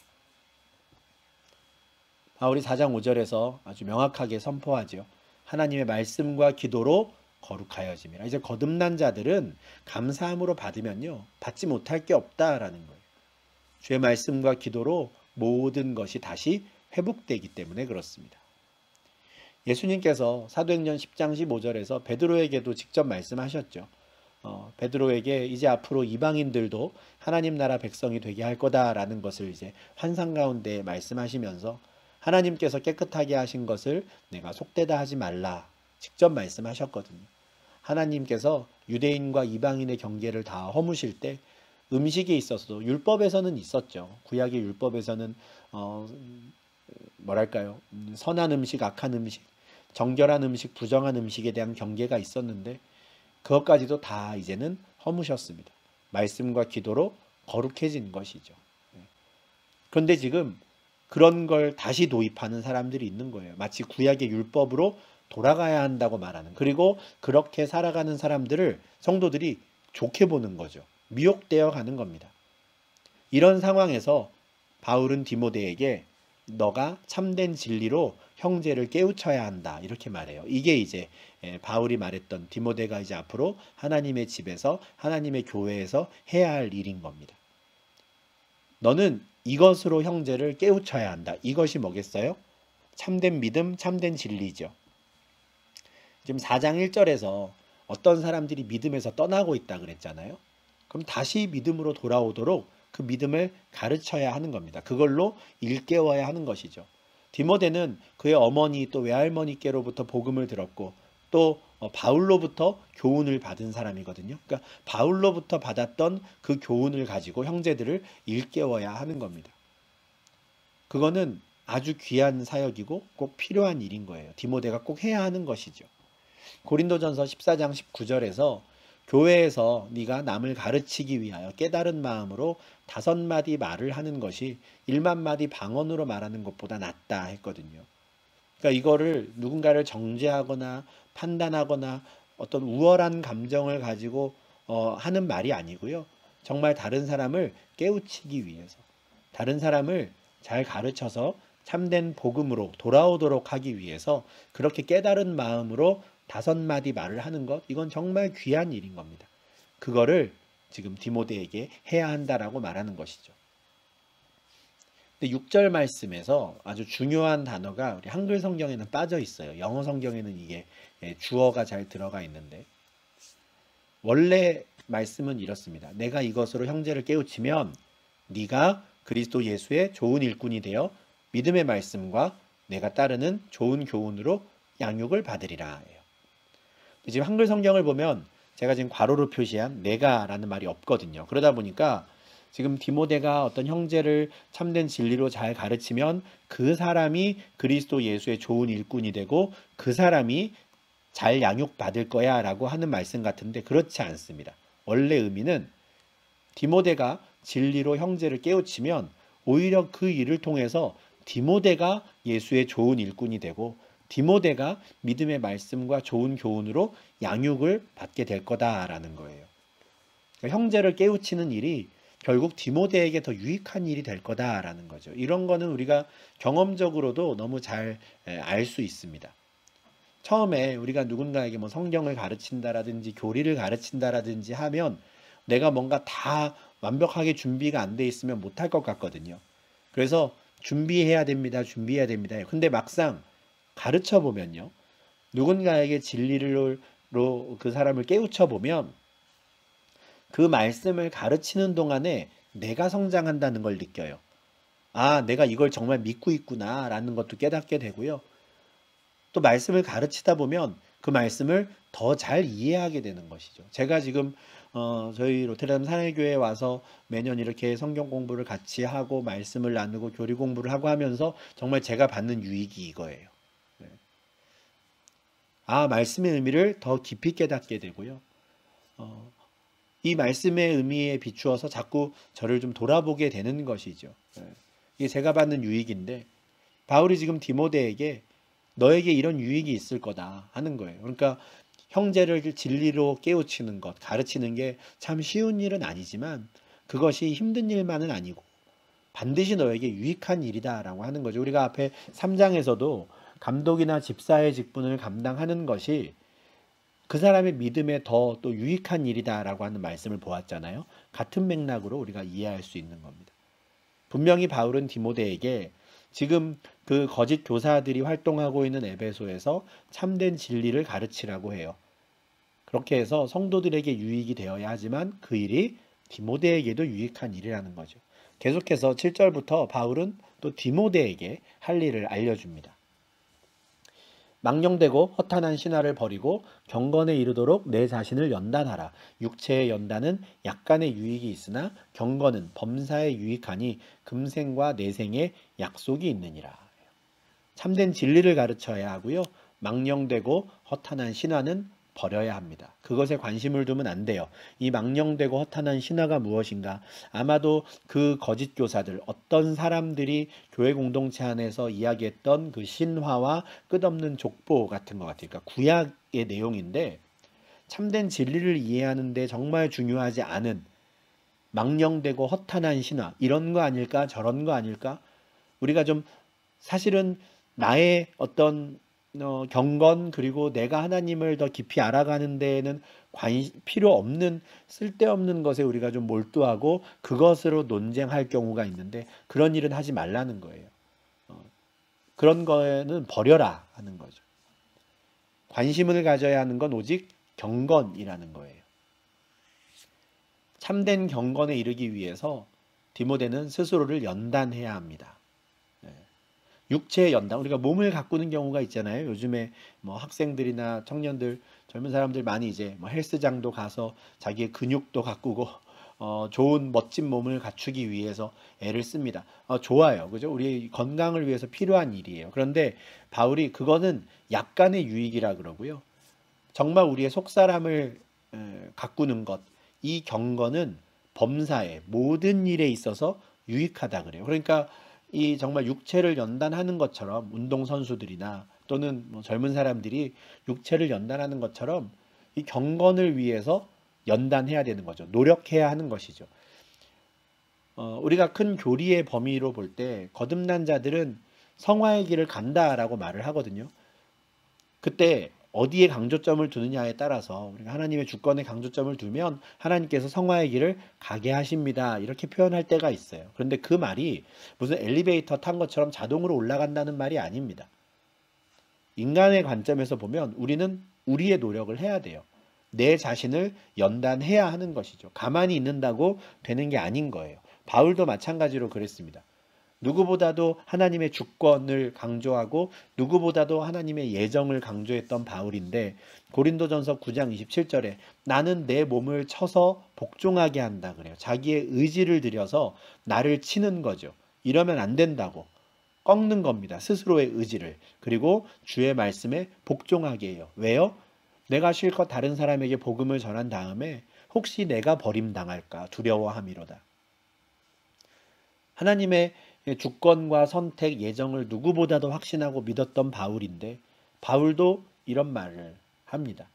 바울이 4장 5절에서 아주 명확하게 선포하죠. 하나님의 말씀과 기도로 거룩하여짐이라. 이제 거듭난 자들은 감사함으로 받으면요, 받지 못할 게 없다라는 거예요. 주의 말씀과 기도로 모든 것이 다시 회복되기 때문에 그렇습니다. 예수님께서 사도행전 10장 15절에서 베드로에게도 직접 말씀하셨죠. 베드로에게 이제 앞으로 이방인들도 하나님 나라 백성이 되게 할 거다라는 것을 이제 환상 가운데 말씀하시면서 하나님께서 깨끗하게 하신 것을 내가 속되다 하지 말라 직접 말씀하셨거든요. 하나님께서 유대인과 이방인의 경계를 다 허무실 때 음식에 있어서도 율법에서는 있었죠. 구약의 율법에서는 선한 음식, 악한 음식, 정결한 음식, 부정한 음식에 대한 경계가 있었는데 그것까지도 다 이제는 허무셨습니다. 말씀과 기도로 거룩해진 것이죠. 그런데 지금 그런 걸 다시 도입하는 사람들이 있는 거예요. 마치 구약의 율법으로 돌아가야 한다고 말하는, 그리고 그렇게 살아가는 사람들을 성도들이 좋게 보는 거죠. 미혹되어 가는 겁니다. 이런 상황에서 바울은 디모데에게 너가 참된 진리로 형제를 깨우쳐야 한다 이렇게 말해요. 이게 이제 바울이 말했던 디모데가 이제 앞으로 하나님의 집에서 하나님의 교회에서 해야 할 일인 겁니다. 너는 이것으로 형제를 깨우쳐야 한다. 이것이 뭐겠어요? 참된 믿음, 참된 진리죠. 지금 4장 1절에서 어떤 사람들이 믿음에서 떠나고 있다 그랬잖아요. 그럼 다시 믿음으로 돌아오도록 그 믿음을 가르쳐야 하는 겁니다. 그걸로 일깨워야 하는 것이죠. 디모데는 그의 어머니 또 외할머니께로부터 복음을 들었고 또 바울로부터 교훈을 받은 사람이거든요. 그러니까 바울로부터 받았던 그 교훈을 가지고 형제들을 일깨워야 하는 겁니다. 그거는 아주 귀한 사역이고 꼭 필요한 일인 거예요. 디모데가 꼭 해야 하는 것이죠. 고린도전서 14장 19절에서 교회에서 네가 남을 가르치기 위하여 깨달은 마음으로 5마디 말을 하는 것이 1만마디 방언으로 말하는 것보다 낫다 했거든요. 그러니까 이거를 누군가를 정죄하거나 판단하거나 어떤 우월한 감정을 가지고 하는 말이 아니고요. 정말 다른 사람을 깨우치기 위해서, 다른 사람을 잘 가르쳐서 참된 복음으로 돌아오도록 하기 위해서 그렇게 깨달은 마음으로 5마디 말을 하는 것, 이건 정말 귀한 일인 겁니다. 그거를 지금 디모데에게 해야 한다라고 말하는 것이죠. 근데 6절 말씀에서 아주 중요한 단어가 우리 한글 성경에는 빠져 있어요. 영어 성경에는 이게 주어가 잘 들어가 있는데, 원래 말씀은 이렇습니다. 내가 이것으로 형제를 깨우치면 네가 그리스도 예수의 좋은 일꾼이 되어 믿음의 말씀과 내가 따르는 좋은 교훈으로 양육을 받으리라. 지금 한글 성경을 보면 제가 지금 괄호로 표시한 내가라는 말이 없거든요. 그러다 보니까 지금 디모데가 어떤 형제를 참된 진리로 잘 가르치면 그 사람이 그리스도 예수의 좋은 일꾼이 되고 그 사람이 잘 양육받을 거야 라고 하는 말씀 같은데 그렇지 않습니다. 원래 의미는 디모데가 진리로 형제를 깨우치면 오히려 그 일을 통해서 디모데가 예수의 좋은 일꾼이 되고 디모데가 믿음의 말씀과 좋은 교훈으로 양육을 받게 될 거다라는 거예요. 그러니까 형제를 깨우치는 일이 결국 디모데에게 더 유익한 일이 될 거다라는 거죠. 이런 거는 우리가 경험적으로도 너무 잘 알 수 있습니다. 처음에 우리가 누군가에게 뭐 성경을 가르친다라든지 교리를 가르친다라든지 하면 내가 뭔가 다 완벽하게 준비가 안 돼 있으면 못할 것 같거든요. 그래서 준비해야 됩니다. 준비해야 됩니다. 근데 막상 가르쳐 보면요, 누군가에게 진리로 그 사람을 깨우쳐 보면 그 말씀을 가르치는 동안에 내가 성장한다는 걸 느껴요. 아, 내가 이걸 정말 믿고 있구나 라는 것도 깨닫게 되고요. 또 말씀을 가르치다 보면 그 말씀을 더 잘 이해하게 되는 것이죠. 제가 지금 저희 로테르담 사내교회에 와서 매년 이렇게 성경 공부를 같이 하고 말씀을 나누고 교리 공부를 하고 하면서 정말 제가 받는 유익이 이거예요. 네. 말씀의 의미를 더 깊이 깨닫게 되고요. 어, 이 말씀의 의미에 비추어서 자꾸 저를 좀 돌아보게 되는 것이죠. 네. 이게 제가 받는 유익인데 바울이 지금 디모데에게 너에게 이런 유익이 있을 거다 하는 거예요. 그러니까 형제를 진리로 깨우치는 것, 가르치는 게 참 쉬운 일은 아니지만 그것이 힘든 일만은 아니고 반드시 너에게 유익한 일이다라고 하는 거죠. 우리가 앞에 3장에서도 감독이나 집사의 직분을 감당하는 것이 그 사람의 믿음에 더 또 유익한 일이다라고 하는 말씀을 보았잖아요. 같은 맥락으로 우리가 이해할 수 있는 겁니다. 분명히 바울은 디모데에게 지금 그 거짓 교사들이 활동하고 있는 에베소에서 참된 진리를 가르치라고 해요. 그렇게 해서 성도들에게 유익이 되어야 하지만 그 일이 디모데에게도 유익한 일이라는 거죠. 계속해서 7절부터 바울은 또 디모데에게 할 일을 알려줍니다. 망령되고 허탄한 신화를 버리고 경건에 이르도록 내 자신을 연단하라. 육체의 연단은 약간의 유익이 있으나 경건은 범사에 유익하니 금생과 내생에 약속이 있느니라. 참된 진리를 가르쳐야 하고요. 망령되고 허탄한 신화는 버려야 합니다. 그것에 관심을 두면 안 돼요. 이 망령되고 허탄한 신화가 무엇인가? 아마도 그 거짓 교사들, 어떤 사람들이 교회 공동체 안에서 이야기했던 그 신화와 끝없는 족보 같은 것 같아요. 그러니까 구약의 내용인데 참된 진리를 이해하는데 정말 중요하지 않은 망령되고 허탄한 신화 이런 거 아닐까? 저런 거 아닐까? 우리가 좀 사실은 나의 어떤 경건 그리고 내가 하나님을 더 깊이 알아가는 데에는 필요 없는 쓸데없는 것에 우리가 좀 몰두하고 그것으로 논쟁할 경우가 있는데 그런 일은 하지 말라는 거예요. 그런 거에는 버려라 하는 거죠. 관심을 가져야 하는 건 오직 경건이라는 거예요. 참된 경건에 이르기 위해서 디모데는 스스로를 연단해야 합니다. 육체의 연단, 우리가 몸을 가꾸는 경우가 있잖아요. 요즘에 뭐 학생들이나 청년들, 젊은 사람들 많이 이제 뭐 헬스장도 가서 자기의 근육도 가꾸고 좋은 멋진 몸을 갖추기 위해서 애를 씁니다. 좋아요, 그죠? 우리 건강을 위해서 필요한 일이에요. 그런데 바울이 그거는 약간의 유익이라 그러고요. 정말 우리의 속사람을 가꾸는 것, 이 경건은 범사에 모든 일에 있어서 유익하다 그래요. 그러니까 이 정말 육체를 연단하는 것처럼 운동선수들이나 또는 뭐 젊은 사람들이 육체를 연단하는 것처럼 이 경건을 위해서 연단해야 되는 거죠. 노력해야 하는 것이죠. 우리가 큰 교리의 범위로 볼 때 거듭난 자들은 성화의 길을 간다라고 말을 하거든요. 그때 어디에 강조점을 두느냐에 따라서 우리가 하나님의 주권에 강조점을 두면 하나님께서 성화의 길을 가게 하십니다. 이렇게 표현할 때가 있어요. 그런데 그 말이 무슨 엘리베이터 탄 것처럼 자동으로 올라간다는 말이 아닙니다. 인간의 관점에서 보면 우리는 우리의 노력을 해야 돼요. 내 자신을 연단해야 하는 것이죠. 가만히 있는다고 되는 게 아닌 거예요. 바울도 마찬가지로 그랬습니다. 누구보다도 하나님의 주권을 강조하고 누구보다도 하나님의 예정을 강조했던 바울인데 고린도전서 9장 27절에 나는 내 몸을 쳐서 복종하게 한다 그래요. 자기의 의지를 들여서 나를 치는 거죠. 이러면 안 된다고 꺾는 겁니다. 스스로의 의지를. 그리고 주의 말씀에 복종하게 해요. 왜요? 내가 실컷 다른 사람에게 복음을 전한 다음에 혹시 내가 버림당할까 두려워함이로다. 하나님의 주권과 선택, 예정을 누구보다도 확신하고 믿었던 바울인데 바울도 이런 말을 합니다.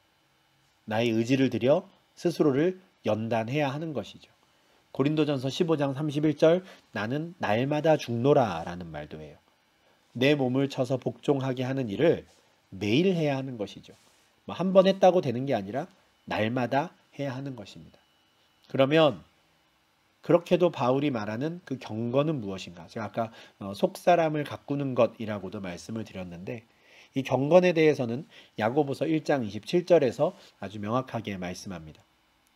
나의 의지를 들여 스스로를 연단해야 하는 것이죠. 고린도전서 15장 31절 나는 날마다 죽노라 라는 말도 해요. 내 몸을 쳐서 복종하게 하는 일을 매일 해야 하는 것이죠. 한 번 했다고 되는 게 아니라 날마다 해야 하는 것입니다. 그러면 그렇게도 바울이 말하는 그 경건은 무엇인가? 제가 아까 속사람을 가꾸는 것이라고도 말씀을 드렸는데 이 경건에 대해서는 야고보서 1장 27절에서 아주 명확하게 말씀합니다.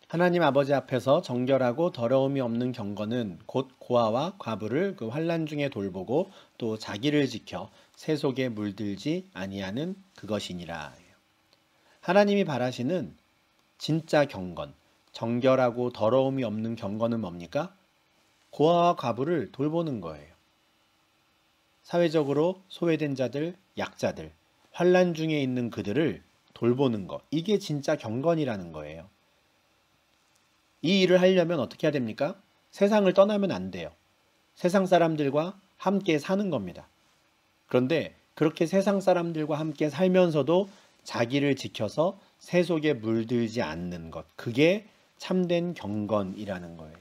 하나님 아버지 앞에서 정결하고 더러움이 없는 경건은 곧 고아와 과부를 그 환난 중에 돌보고 또 자기를 지켜 새 속에 물들지 아니하는 그것이니라. 하나님이 바라시는 진짜 경건, 정결하고 더러움이 없는 경건은 뭡니까? 고아와 과부를 돌보는 거예요. 사회적으로 소외된 자들, 약자들, 환난 중에 있는 그들을 돌보는 것. 이게 진짜 경건이라는 거예요. 이 일을 하려면 어떻게 해야 됩니까? 세상을 떠나면 안 돼요. 세상 사람들과 함께 사는 겁니다. 그런데 그렇게 세상 사람들과 함께 살면서도 자기를 지켜서 세속에 물들지 않는 것. 그게 참된 경건이라는 거예요.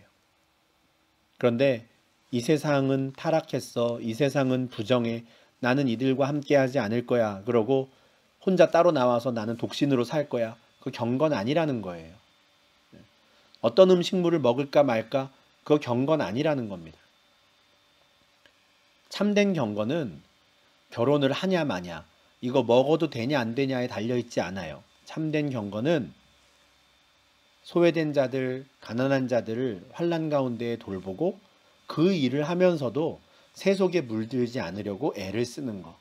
그런데 이 세상은 타락했어. 이 세상은 부정해. 나는 이들과 함께 하지 않을 거야. 그러고 혼자 따로 나와서 나는 독신으로 살 거야. 그 경건 아니라는 거예요. 어떤 음식물을 먹을까 말까? 그거 경건 아니라는 겁니다. 참된 경건은 결혼을 하냐 마냐, 이거 먹어도 되냐 안 되냐에 달려있지 않아요. 참된 경건은 소외된 자들, 가난한 자들을 환난 가운데 돌보고 그 일을 하면서도 세속에 물들지 않으려고 애를 쓰는 것.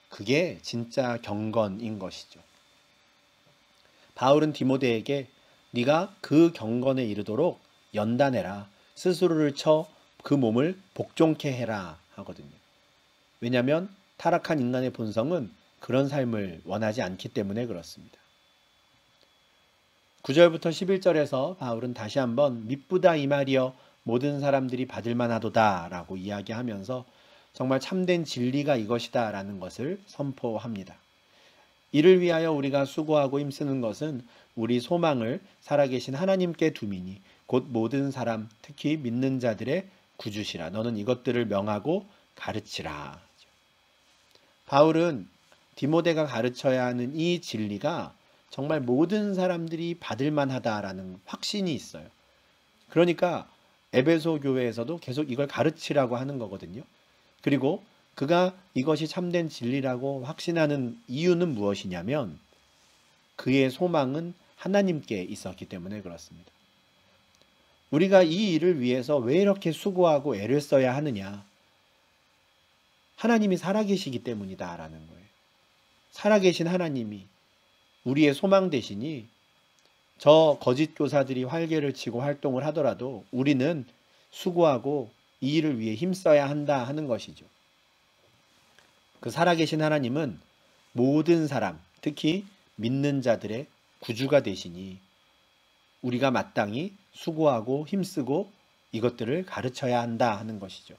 그게 진짜 경건인 것이죠. 바울은 디모데에게 네가 그 경건에 이르도록 연단해라. 스스로를 쳐 그 몸을 복종케 해라 하거든요. 왜냐하면 타락한 인간의 본성은 그런 삶을 원하지 않기 때문에 그렇습니다. 9절부터 11절에서 바울은 다시 한번 미쁘다 이 말이여 모든 사람들이 받을 만하도다 라고 이야기하면서 정말 참된 진리가 이것이다 라는 것을 선포합니다. 이를 위하여 우리가 수고하고 힘쓰는 것은 우리 소망을 살아계신 하나님께 두미니 곧 모든 사람 특히 믿는 자들의 구주시라. 너는 이것들을 명하고 가르치라. 바울은 디모데가 가르쳐야 하는 이 진리가 정말 모든 사람들이 받을 만하다라는 확신이 있어요. 그러니까 에베소 교회에서도 계속 이걸 가르치라고 하는 거거든요. 그리고 그가 이것이 참된 진리라고 확신하는 이유는 무엇이냐면 그의 소망은 하나님께 있었기 때문에 그렇습니다. 우리가 이 일을 위해서 왜 이렇게 수고하고 애를 써야 하느냐? 하나님이 살아계시기 때문이다라는 거예요. 살아계신 하나님이 우리의 소망 되시니 저 거짓 교사들이 활개를 치고 활동을 하더라도 우리는 수고하고 이 일을 위해 힘써야 한다 하는 것이죠. 그 살아계신 하나님은 모든 사람, 특히 믿는 자들의 구주가 되시니 우리가 마땅히 수고하고 힘쓰고 이것들을 가르쳐야 한다 하는 것이죠.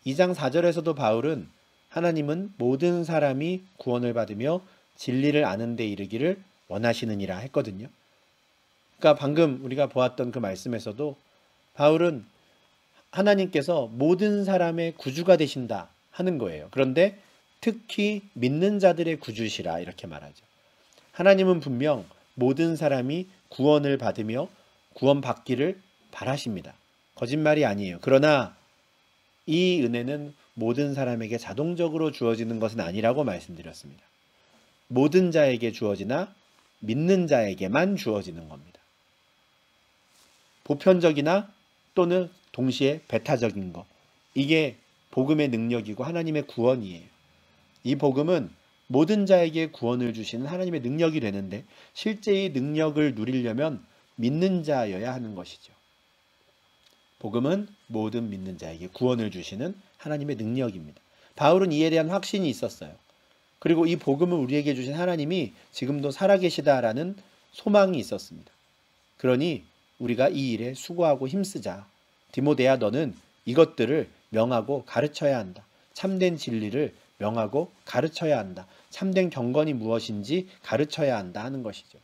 2장 4절에서도 바울은 하나님은 모든 사람이 구원을 받으며 진리를 아는 데 이르기를 원하시느니라 했거든요. 그러니까 방금 우리가 보았던 그 말씀에서도 바울은 하나님께서 모든 사람의 구주가 되신다 하는 거예요. 그런데 특히 믿는 자들의 구주시라 이렇게 말하죠. 하나님은 분명 모든 사람이 구원을 받으며 구원받기를 바라십니다. 거짓말이 아니에요. 그러나 이 은혜는 모든 사람에게 자동적으로 주어지는 것은 아니라고 말씀드렸습니다. 모든 자에게 주어지나 믿는 자에게만 주어지는 겁니다. 보편적이나 또는 동시에 배타적인 것. 이게 복음의 능력이고 하나님의 구원이에요. 이 복음은 모든 자에게 구원을 주시는 하나님의 능력이 되는데 실제 이 능력을 누리려면 믿는 자여야 하는 것이죠. 복음은 모든 믿는 자에게 구원을 주시는 하나님의 능력입니다. 바울은 이에 대한 확신이 있었어요. 그리고 이 복음을 우리에게 주신 하나님이 지금도 살아계시다라는 소망이 있었습니다. 그러니 우리가 이 일에 수고하고 힘쓰자. 디모데야 너는 이것들을 명하고 가르쳐야 한다. 참된 진리를 명하고 가르쳐야 한다. 참된 경건이 무엇인지 가르쳐야 한다 하는 것이죠.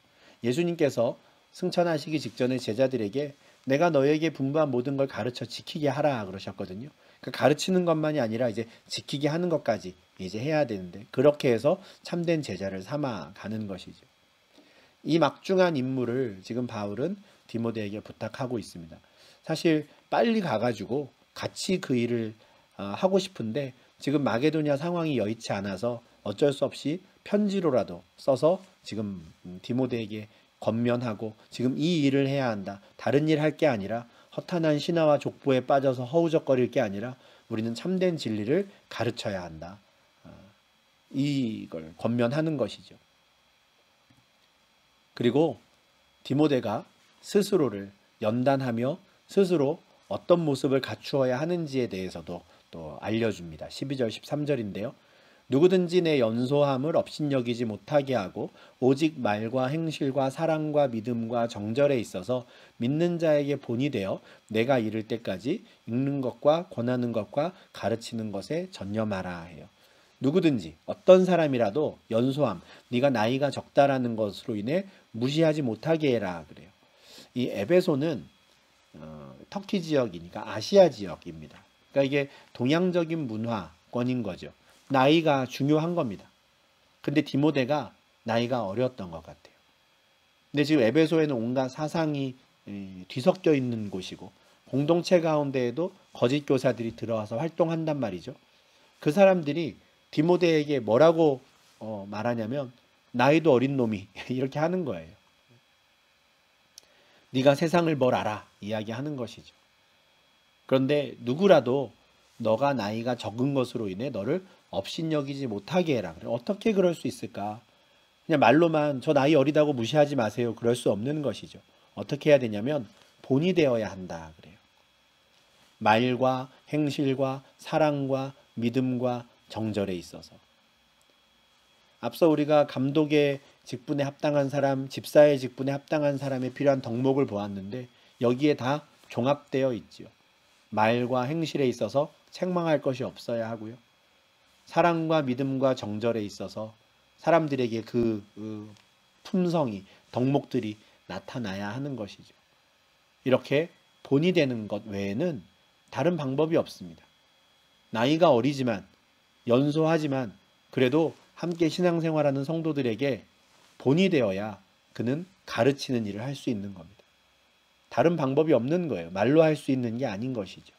예수님께서 승천하시기 직전에 제자들에게 내가 너에게 분부한 모든 걸 가르쳐 지키게 하라 그러셨거든요. 그 가르치는 것만이 아니라 이제 지키게 하는 것까지 이제 해야 되는데 그렇게 해서 참된 제자를 삼아 가는 것이죠. 이 막중한 임무를 지금 바울은 디모데에게 부탁하고 있습니다. 사실 빨리 가가지고 같이 그 일을 하고 싶은데 지금 마게도냐 상황이 여의치 않아서 어쩔 수 없이 편지로라도 써서 지금 디모데에게 권면하고 지금 이 일을 해야 한다. 다른 일 할 게 아니라 허탄한 신화와 족보에 빠져서 허우적거릴 게 아니라 우리는 참된 진리를 가르쳐야 한다. 이걸 권면하는 것이죠. 그리고 디모데가 스스로를 연단하며 스스로 어떤 모습을 갖추어야 하는지에 대해서도 또 알려줍니다. 12절 13절인데요. 누구든지 내 연소함을 업신여기지 못하게 하고 오직 말과 행실과 사랑과 믿음과 정절에 있어서 믿는 자에게 본이 되어 내가 이를 때까지 읽는 것과 권하는 것과 가르치는 것에 전념하라 해요. 누구든지 어떤 사람이라도 연소함, 네가 나이가 적다라는 것으로 인해 무시하지 못하게 해라 그래요. 이 에베소는 터키 지역이니까 아시아 지역입니다. 그러니까 이게 동양적인 문화권인 거죠. 나이가 중요한 겁니다. 근데 디모데가 나이가 어렸던 것 같아요. 근데 지금 에베소에는 온갖 사상이 뒤섞여 있는 곳이고 공동체 가운데에도 거짓 교사들이 들어와서 활동한단 말이죠. 그 사람들이 디모데에게 뭐라고 말하냐면 나이도 어린 놈이 이렇게 하는 거예요. 네가 세상을 뭘 알아 이야기하는 것이죠. 그런데 누구라도 너가 나이가 적은 것으로 인해 너를 업신여기지 못하게 해라. 그래. 어떻게 그럴 수 있을까? 그냥 말로만 저 나이 어리다고 무시하지 마세요. 그럴 수 없는 것이죠. 어떻게 해야 되냐면 본이 되어야 한다 그래요. 말과 행실과 사랑과 믿음과 정절에 있어서. 앞서 우리가 감독의 직분에 합당한 사람, 집사의 직분에 합당한 사람에 필요한 덕목을 보았는데 여기에 다 종합되어 있지요. 말과 행실에 있어서 책망할 것이 없어야 하고요. 사랑과 믿음과 정절에 있어서 사람들에게 그 품성이, 덕목들이 나타나야 하는 것이죠. 이렇게 본이 되는 것 외에는 다른 방법이 없습니다. 나이가 어리지만 연소하지만 그래도 함께 신앙생활하는 성도들에게 본이 되어야 그는 가르치는 일을 할 수 있는 겁니다. 다른 방법이 없는 거예요. 말로 할 수 있는 게 아닌 것이죠.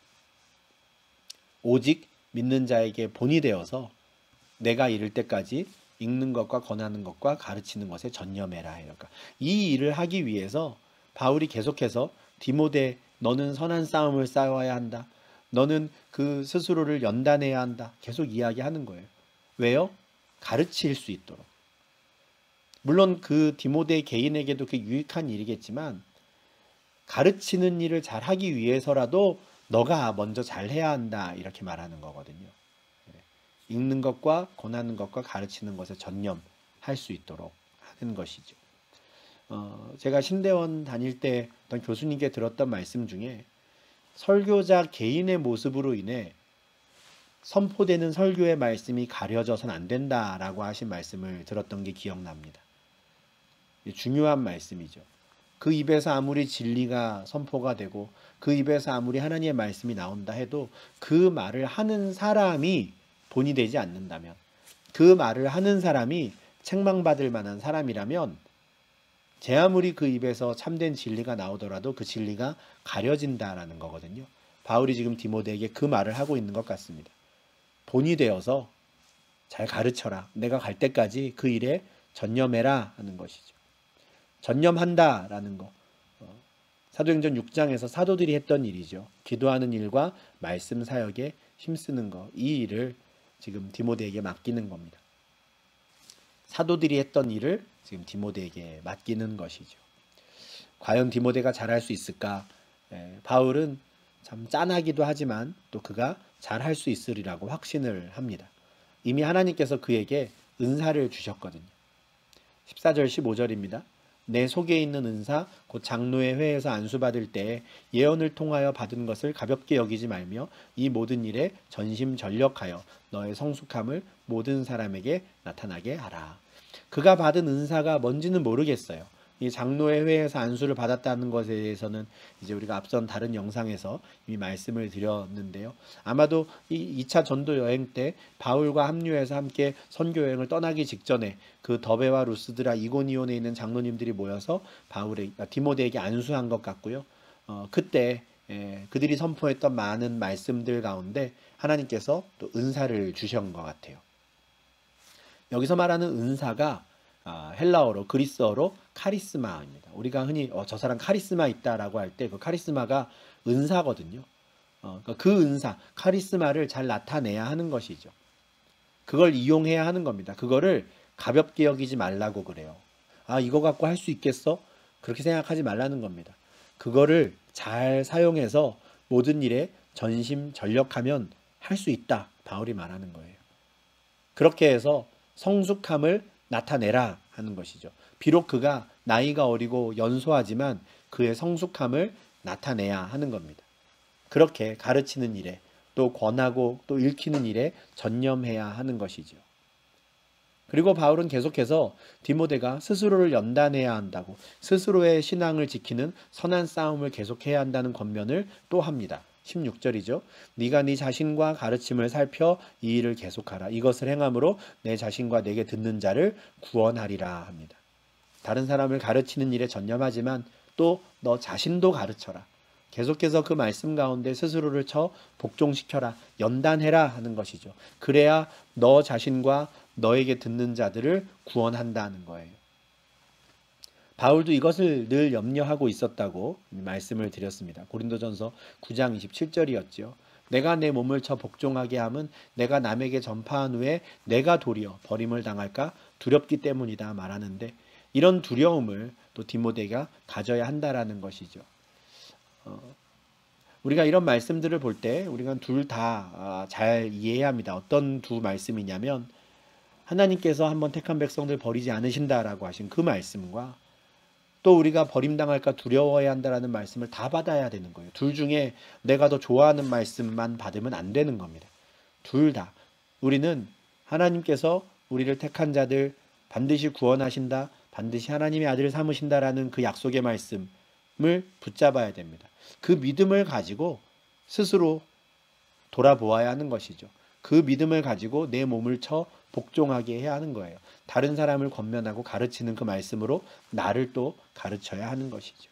오직 믿는 자에게 본이 되어서 내가 이를 때까지 읽는 것과 권하는 것과 가르치는 것에 전념해라 해요. 그러니까 이 일을 하기 위해서 바울이 계속해서 디모데 너는 선한 싸움을 싸워야 한다. 너는 그 스스로를 연단해야 한다. 계속 이야기하는 거예요. 왜요? 가르칠 수 있도록. 물론 그 디모데 개인에게도 그 유익한 일이겠지만 가르치는 일을 잘 하기 위해서라도 너가 먼저 잘 해야 한다. 이렇게 말하는 거거든요. 읽는 것과 권하는 것과 가르치는 것에 전념할 수 있도록 하는 것이죠. 제가 신대원 다닐 때 어떤 교수님께 들었던 말씀 중에 설교자 개인의 모습으로 인해 선포되는 설교의 말씀이 가려져서는 안 된다라고 하신 말씀을 들었던 게 기억납니다. 중요한 말씀이죠. 그 입에서 아무리 진리가 선포가 되고 그 입에서 아무리 하나님의 말씀이 나온다 해도 그 말을 하는 사람이 본이 되지 않는다면, 그 말을 하는 사람이 책망받을 만한 사람이라면 제 아무리 그 입에서 참된 진리가 나오더라도 그 진리가 가려진다라는 거거든요. 바울이 지금 디모데에게 그 말을 하고 있는 것 같습니다. 본이 되어서 잘 가르쳐라. 내가 갈 때까지 그 일에 전념해라 하는 것이죠. 전념한다라는 거. 사도행전 6장에서 사도들이 했던 일이죠. 기도하는 일과 말씀 사역에 힘쓰는 거. 이 일을 지금 디모데에게 맡기는 겁니다. 사도들이 했던 일을 지금 디모데에게 맡기는 것이죠. 과연 디모데가 잘할 수 있을까? 바울은 참 짠하기도 하지만 또 그가 잘할 수 있으리라고 확신을 합니다. 이미 하나님께서 그에게 은사를 주셨거든요. 14절 15절입니다. 내 속에 있는 은사 곧 장로의 회에서 안수받을 때에 예언을 통하여 받은 것을 가볍게 여기지 말며 이 모든 일에 전심전력하여 너의 성숙함을 모든 사람에게 나타나게 하라. 그가 받은 은사가 뭔지는 모르겠어요. 이 장로의 회에서 안수를 받았다는 것에 대해서는 이제 우리가 앞선 다른 영상에서 이미 말씀을 드렸는데요. 아마도 이 2차 전도 여행 때 바울과 합류해서 함께 선교 여행을 떠나기 직전에 그 더베와 루스드라 이고니온에 있는 장로님들이 모여서 디모데에게 안수한 것 같고요. 그때 그들이 선포했던 많은 말씀들 가운데 하나님께서 또 은사를 주신 것 같아요. 여기서 말하는 은사가 헬라어로 그리스어로 카리스마입니다. 우리가 흔히 저 사람 카리스마 있다라고 할 때 그 카리스마가 은사거든요. 그러니까 그 은사, 카리스마를 잘 나타내야 하는 것이죠. 그걸 이용해야 하는 겁니다. 그거를 가볍게 여기지 말라고 그래요. 아, 이거 갖고 할 수 있겠어? 그렇게 생각하지 말라는 겁니다. 그거를 잘 사용해서 모든 일에 전심전력하면 할 수 있다. 바울이 말하는 거예요. 그렇게 해서 성숙함을 나타내라 하는 것이죠. 비록 그가 나이가 어리고 연소하지만 그의 성숙함을 나타내야 하는 겁니다. 그렇게 가르치는 일에 또 권하고 또 읽히는 일에 전념해야 하는 것이죠. 그리고 바울은 계속해서 디모데가 스스로를 연단해야 한다고, 스스로의 신앙을 지키는 선한 싸움을 계속해야 한다는 권면을 또 합니다. 16절이죠. 네가 네 자신과 가르침을 살펴 이 일을 계속하라. 이것을 행함으로 내 자신과 내게 듣는 자를 구원하리라 합니다. 다른 사람을 가르치는 일에 전념하지만 또 너 자신도 가르쳐라. 계속해서 그 말씀 가운데 스스로를 쳐 복종시켜라. 연단해라 하는 것이죠. 그래야 너 자신과 너에게 듣는 자들을 구원한다는 거예요. 바울도 이것을 늘 염려하고 있었다고 말씀을 드렸습니다. 고린도전서 9장 27절이었죠. 내가 내 몸을 쳐 복종하게 함은 내가 남에게 전파한 후에 내가 도리어 버림을 당할까 두렵기 때문이다 말하는데, 이런 두려움을 또 디모데가 가져야 한다라는 것이죠. 우리가 이런 말씀들을 볼 때 우리가 둘 다 잘 이해해야 합니다. 어떤 두 말씀이냐면, 하나님께서 한번 택한 백성들 버리지 않으신다라고 하신 그 말씀과 또 우리가 버림당할까 두려워해야 한다라는 말씀을 다 받아야 되는 거예요. 둘 중에 내가 더 좋아하는 말씀만 받으면 안 되는 겁니다. 둘 다. 우리는 하나님께서 우리를 택한 자들 반드시 구원하신다, 반드시 하나님의 아들을 삼으신다라는 그 약속의 말씀을 붙잡아야 됩니다. 그 믿음을 가지고 스스로 돌아보아야 하는 것이죠. 그 믿음을 가지고 내 몸을 쳐 복종하게 해야 하는 거예요. 다른 사람을 권면하고 가르치는 그 말씀으로 나를 또 가르쳐야 하는 것이죠.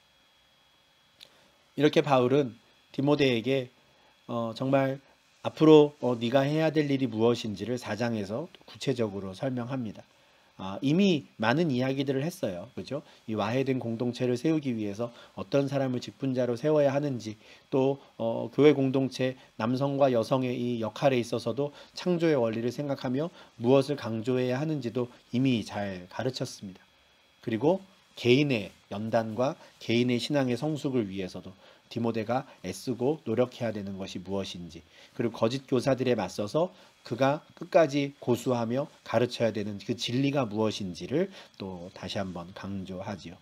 이렇게 바울은 디모데에게 정말 앞으로 네가 해야 될 일이 무엇인지를 4장에서 구체적으로 설명합니다. 이미 많은 이야기들을 했어요. 그죠? 이 와해된 공동체를 세우기 위해서 어떤 사람을 직분자로 세워야 하는지, 또 교회 공동체 남성과 여성의 이 역할에 있어서도 창조의 원리를 생각하며 무엇을 강조해야 하는지도 이미 잘 가르쳤습니다. 그리고 개인의 연단과 개인의 신앙의 성숙을 위해서도 디모데가 애쓰고 노력해야 되는 것이 무엇인지, 그리고 거짓 교사들에 맞서서 그가 끝까지 고수하며 가르쳐야 되는 그 진리가 무엇인지를 또 다시 한번 강조하지요.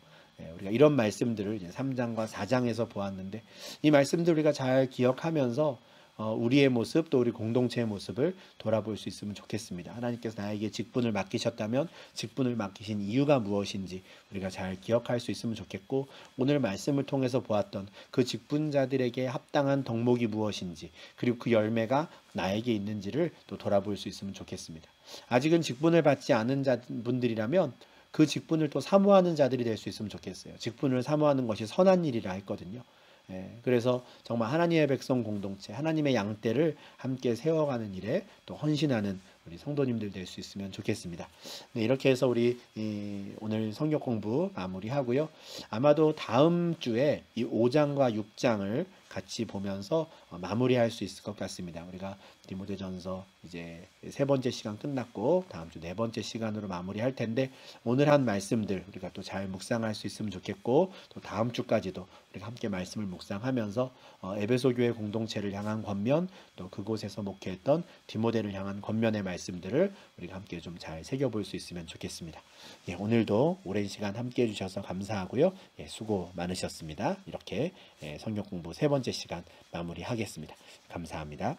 우리가 이런 말씀들을 이제 3장과 4장에서 보았는데, 이 말씀들 우리가 잘 기억하면서 우리의 모습 또 우리 공동체의 모습을 돌아볼 수 있으면 좋겠습니다. 하나님께서 나에게 직분을 맡기셨다면 직분을 맡기신 이유가 무엇인지 우리가 잘 기억할 수 있으면 좋겠고, 오늘 말씀을 통해서 보았던 그 직분자들에게 합당한 덕목이 무엇인지, 그리고 그 열매가 나에게 있는지를 또 돌아볼 수 있으면 좋겠습니다. 아직은 직분을 받지 않은 분들이라면 그 직분을 또 사모하는 자들이 될 수 있으면 좋겠어요. 직분을 사모하는 것이 선한 일이라 했거든요. 그래서 정말 하나님의 백성 공동체, 하나님의 양떼를 함께 세워가는 일에 또 헌신하는 우리 성도님들 될 수 있으면 좋겠습니다. 네, 이렇게 해서 우리 오늘 성경 공부 마무리하고요. 아마도 다음 주에 이 5장과 6장을 같이 보면서 마무리할 수 있을 것 같습니다. 우리가 디모데전서 이제 세 번째 시간 끝났고 다음 주 네 번째 시간으로 마무리할 텐데, 오늘 한 말씀들 우리가 또 잘 묵상할 수 있으면 좋겠고, 또 다음 주까지도 우리가 함께 말씀을 묵상하면서 에베소 교회 공동체를 향한 권면, 또 그곳에서 목회했던 디모데를 향한 권면의 말씀들을 우리가 함께 좀 잘 새겨볼 수 있으면 좋겠습니다. 예, 오늘도 오랜 시간 함께 해주셔서 감사하고요. 예, 수고 많으셨습니다. 이렇게 성경 공부 세 번째 시간 마무리하겠습니다. 감사합니다.